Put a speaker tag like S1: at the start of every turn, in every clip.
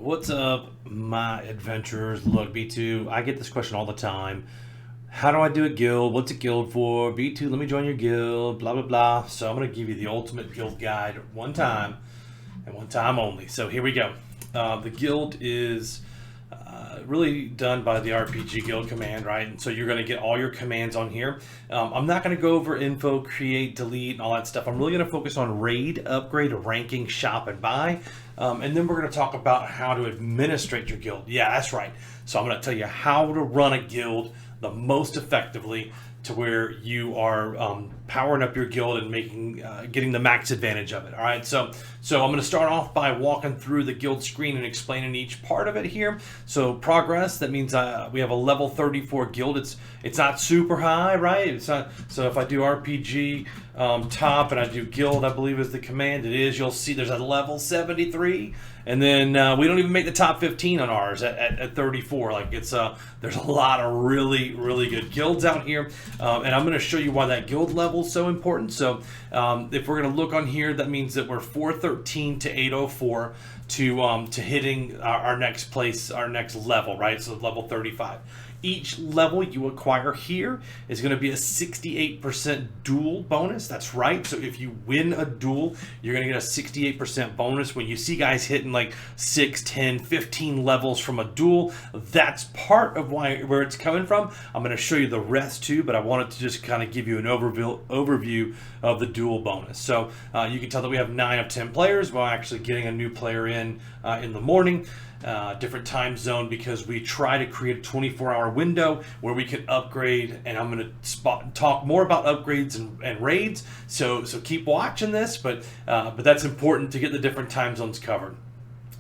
S1: What's up, my adventurers? Look, B2, I get this question all the time. How do I do a guild? What's a guild for? B2, let me join your guild, blah, blah, blah. So I'm going to give you the ultimate guild guide one time and one time only. So here we go. The guild is really done by the RPG guild command, right? And so you're going to get all your commands on here. I'm not going to go over info, create, delete, and all that stuff. I'm really going to focus on raid, upgrade, ranking, shop, and buy. And then we're going to talk about how to administrate your guild. Yeah, that's right. So I'm going to tell you how to run a guild the most effectively to where you are powering up your guild and making getting the max advantage of it. All right, so I'm going to start off by walking through the guild screen and explaining each part of it here. So progress, that means we have a level 34 guild. It's not super high, right? It's not. So if I do RPG top and I do guild, I believe is the command. It is. You'll see there's a level 73. And then we don't even make the top 15 on ours at 34. Like there's a lot of really good guilds out here, and I'm going to show you why that guild level is so important. So if we're going to look on here, that means that we're 413 to 804 to hitting our next place, our next level, right? So level 35. Each level you acquire here is going to be a 68% duel bonus. That's right. So if you win a duel, you're going to get a 68% bonus. When you see guys hitting like 6, 10, 15 levels from a duel, that's part of where it's coming from. I'm going to show you the rest too, but I wanted to just kind of give you an overview of the duel bonus. So you can tell that we have 9 of 10 players. We're actually getting a new player in the morning. Different time zone because we try to create a 24-hour window where we can upgrade, and I'm going to talk more about upgrades and raids. So keep watching this, but that's important to get the different time zones covered.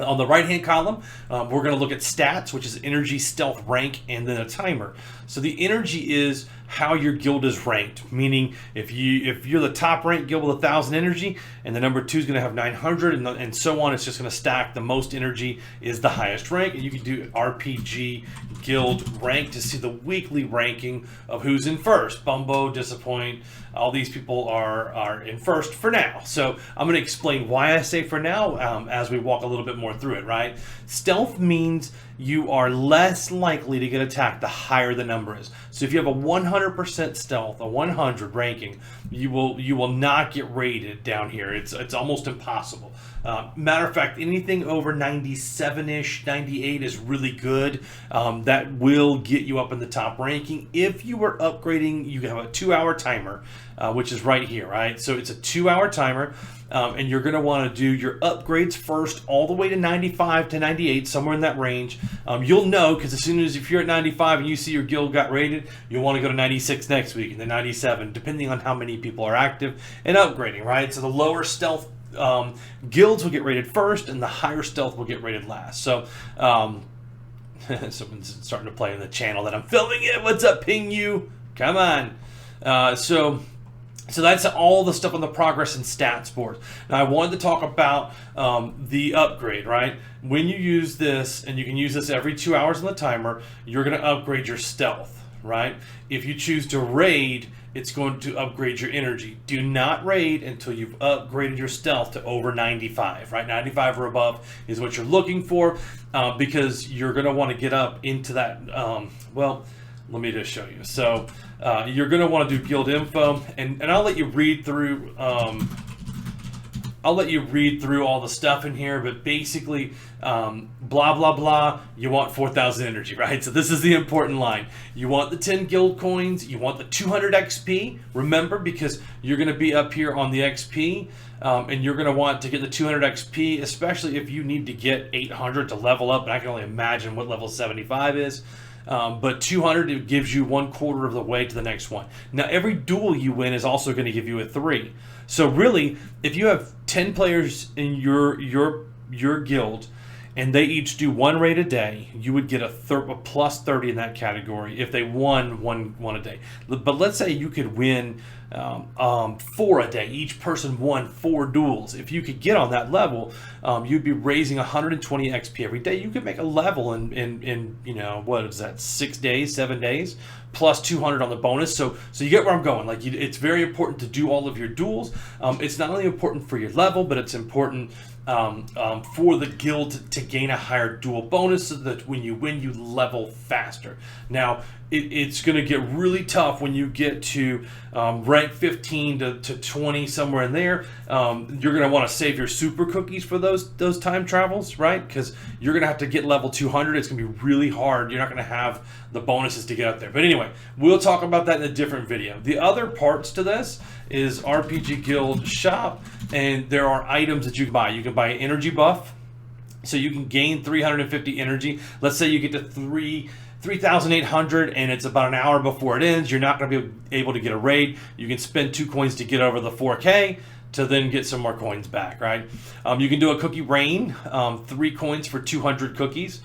S1: On the right-hand column, we're going to look at stats, which is energy, stealth, rank, and then a timer. So the energy is how your guild is ranked, meaning if you're the top ranked guild with 1,000 energy, and the number 2 is going to have 900, and so on. It's just going to stack. The most energy is the highest rank, and you can do RPG guild rank to see the weekly ranking of who's in first. Bumbo, Disappoint, all these people are in first for now. So I'm going to explain why I say for now as we walk a little bit more through it, right? Stealth means you are less likely to get attacked the higher the number is. So if you have a 100% stealth, a 100 ranking, you will not get raided down here. It's almost impossible. Matter of fact, anything over 97-ish, 98 is really good. That will get you up in the top ranking. If you were upgrading, you have a 2-hour timer, which is right here, right? So it's a 2-hour timer. And you're going to want to do your upgrades first all the way to 95 to 98, somewhere in that range. You'll know because as soon as if you're at 95 and you see your guild got raided, you'll want to go to 96 next week and then 97, depending on how many people are active and upgrading, right? So the lower stealth guilds will get rated first and the higher stealth will get rated last. So someone's starting to play in the channel that I'm filming it. What's up, Ping You? Come on. So that's all the stuff on the progress and stats board. Now I wanted to talk about the upgrade, right? When you use this, and you can use this every 2 hours on the timer, you're going to upgrade your stealth, right? If you choose to raid, it's going to upgrade your energy. Do not raid until you've upgraded your stealth to over 95, right? 95 or above is what you're looking for because you're going to want to get up into that, well, let me just show you. So you're going to want to do guild info, and I'll let you read through. I'll let you read through all the stuff in here, but basically, blah blah blah. You want 4,000 energy, right? So this is the important line. You want the 10 guild coins. You want the 200 XP. Remember, because you're going to be up here on the XP. And you're going to want to get the 200 XP, especially if you need to get 800 to level up. And I can only imagine what level 75 is. But 200, it gives you 1/4 of the way to the next one. Now, every duel you win is also going to give you a 3. So really, if you have 10 players in your guild, and they each do 1 raid a day, you would get a plus 30 in that category if they won one a day. But let's say you could win 4 a day. Each person won 4 duels. If you could get on that level, you'd be raising 120 XP every day. You could make a level in you know, what is that, 6 days, 7 days, plus 200 on the bonus. So you get where I'm going. Like, it's very important to do all of your duels. It's not only important for your level, but it's important for the guild to gain a higher duel bonus, so that when you win, you level faster. Now, it's going to get really tough when you get to rank 15 to 20, somewhere in there. You're going to want to save your super cookies for those time travels, right? Because you're going to have to get level 200. It's going to be really hard. You're not going to have the bonuses to get up there. But anyway, we'll talk about that in a different video. The other parts to this is RPG Guild Shop, and there are items that you can buy. You can buy an energy buff, so you can gain 350 energy. Let's say you get to 3,800 and it's about an hour before it ends. You're not going to be able to get a raid. You can spend 2 coins to get over the 4K to then get some more coins back, right? You can do a cookie rain, 3 coins for 200 cookies.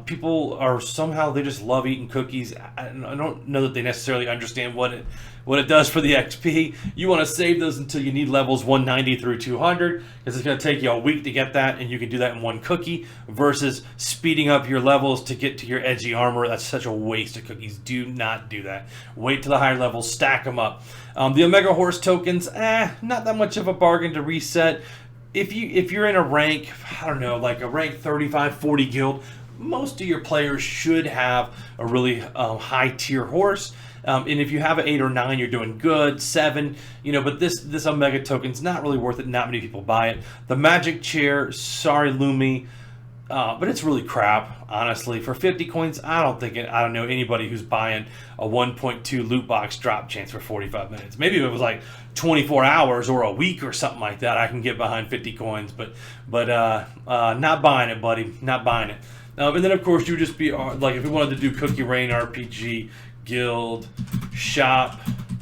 S1: People are somehow, they just love eating cookies. I don't know that they necessarily understand what it does for the XP. You want to save those until you need levels 190 through 200, because it's going to take you a week to get that, and you can do that in 1 cookie versus speeding up your levels to get to your edgy armor. That's such a waste of cookies. Do not do that. Wait till the higher levels, stack them up. The Omega Horse tokens, not that much of a bargain to reset. If you're in a rank, I don't know, like a rank 35, 40 guild, most of your players should have a really high tier horse. And if you have an 8 or 9, you're doing good. 7, you know, but this Omega token's not really worth it. Not many people buy it. The Magic Chair, sorry Lumi, but it's really crap, honestly. For 50 coins, I don't know anybody who's buying a 1.2 loot box drop chance for 45 minutes. Maybe if it was like 24 hours or a week or something like that, I can get behind 50 coins. But not buying it, buddy. Not buying it. And then, of course, you would just be like, if you wanted to do Cookie Rain RPG Guild Shop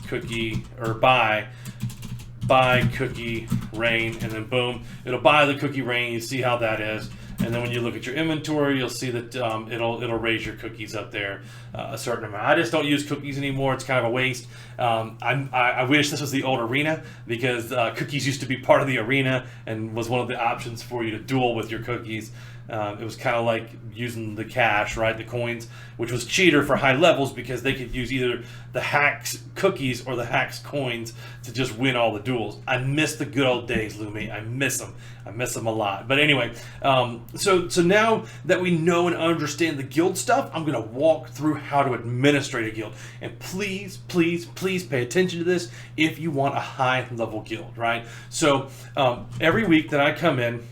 S1: Cookie, or buy Cookie Rain, and then boom, it'll buy the Cookie Rain. You see how that is. And then when you look at your inventory, you'll see that it'll raise your cookies up there a certain amount. I just don't use cookies anymore. It's kind of a waste. I wish this was the old arena, because cookies used to be part of the arena and was one of the options for you to duel with your cookies. It was kind of like using the cash, right? The coins, which was cheater for high levels, because they could use either the hacks cookies or the hacks coins to just win all the duels. I miss the good old days, Lumi. I miss them. I miss them a lot. But anyway, so now that we know and understand the guild stuff, I'm going to walk through how to administrate a guild. And please, please, please pay attention to this if you want a high level guild, right? So every week that I come in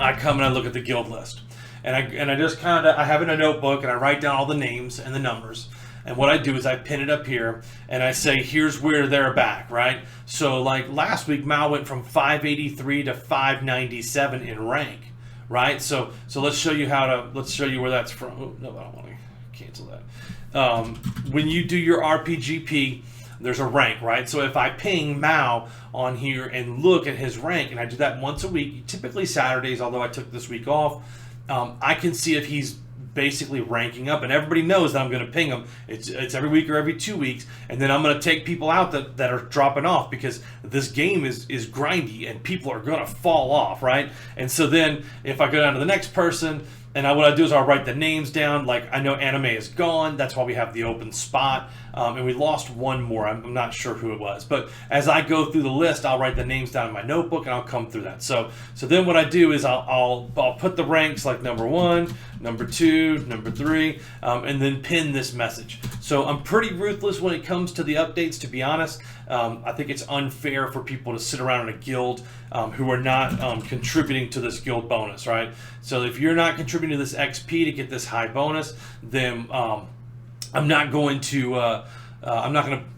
S1: and I look at the guild list, and I just I have it in a notebook, and I write down all the names and the numbers. And what I do is I pin it up here, and I say, here's where they're back, right? So like last week, Mal went from 583 to 597 in rank, right? So let's show you where that's from. Oh, no, I don't want to cancel that. When you do your RPGP, there's a rank, right? So if I ping Mao on here and look at his rank, and I do that once a week, typically Saturdays, although I took this week off, I can see if he's basically ranking up, and everybody knows that I'm going to ping him. It's every week or every 2 weeks, and then I'm going to take people out that are dropping off, because this game is grindy and people are going to fall off, right? And so then if I go down to the next person, and what I do is I'll write the names down. Like, I know Anime is gone. That's why we have the open spot. And we lost one more. I'm not sure who it was. But as I go through the list, I'll write the names down in my notebook, and I'll come through that. So then what I do is I'll put the ranks like number 1, number 2, number 3, and then pin this message. So I'm pretty ruthless when it comes to the updates, to be honest. I think it's unfair for people to sit around in a guild who are not contributing to this guild bonus, right? So if you're not contributing to this XP to get this high bonus, then I'm not going to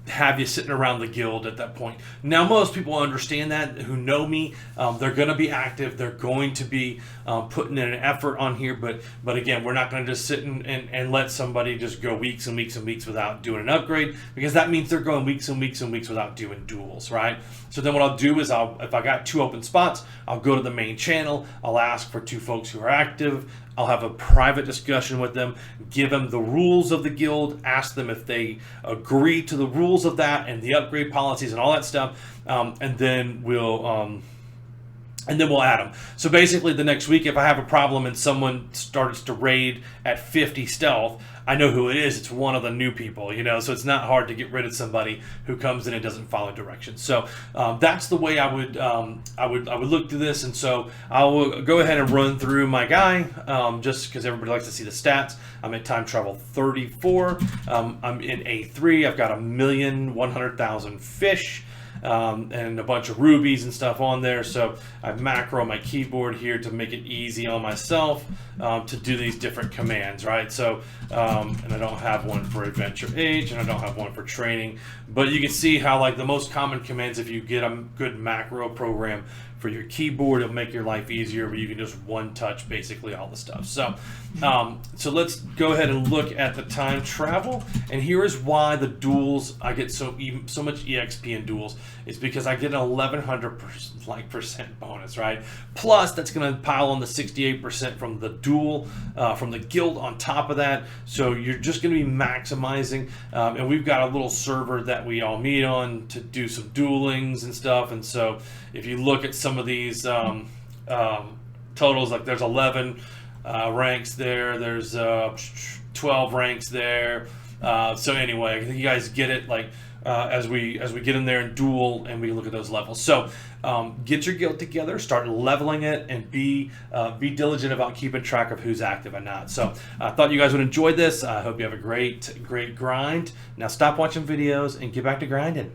S1: have you sitting around the guild at that point. Now, most people understand that, who know me. They're going to be active. They're going to be putting in an effort on here. But again, we're not going to just sit and let somebody just go weeks and weeks and weeks without doing an upgrade, because that means they're going weeks and weeks and weeks without doing duels, right? So then what I'll do is if I got 2 open spots, I'll go to the main channel. I'll ask for 2 folks who are active. I'll have a private discussion with them, give them the rules of the guild, ask them if they agree to the rules of that and the upgrade policies and all that stuff, and then we'll add them. So basically the next week, if I have a problem and someone starts to raid at 50 stealth, I know who it is. It's one of the new people, so it's not hard to get rid of somebody who comes in and doesn't follow directions. So that's the way I would look through this. And so I will go ahead and run through my guy, just because everybody likes to see the stats. I'm at time travel 34. I'm in A3. I've got 1,100,000 fish. And a bunch of rubies and stuff on there. So I macro my keyboard here to make it easy on myself to do these different commands, right? So, and I don't have one for Adventure Age, and I don't have one for training, but you can see how like the most common commands, if you get a good macro program for your keyboard, it'll make your life easier, but you can just one touch basically all the stuff. So, so let's go ahead and look at the time travel. And here is why the duels, I get so much EXP in duels. It's because I get an 1,100% bonus, right? Plus, that's going to pile on the 68% from the duel, from the guild on top of that. So you're just going to be maximizing. And we've got a little server that we all meet on to do some duelings and stuff. And so if you look at some of these totals, like there's 11 ranks there, there's 12 ranks there. So anyway, I think you guys get it. Like as we get in there and duel, and we look at those levels. So get your guild together, start leveling it, and be diligent about keeping track of who's active and not. So I thought you guys would enjoy this. I hope you have a great grind. Now stop watching videos and get back to grinding.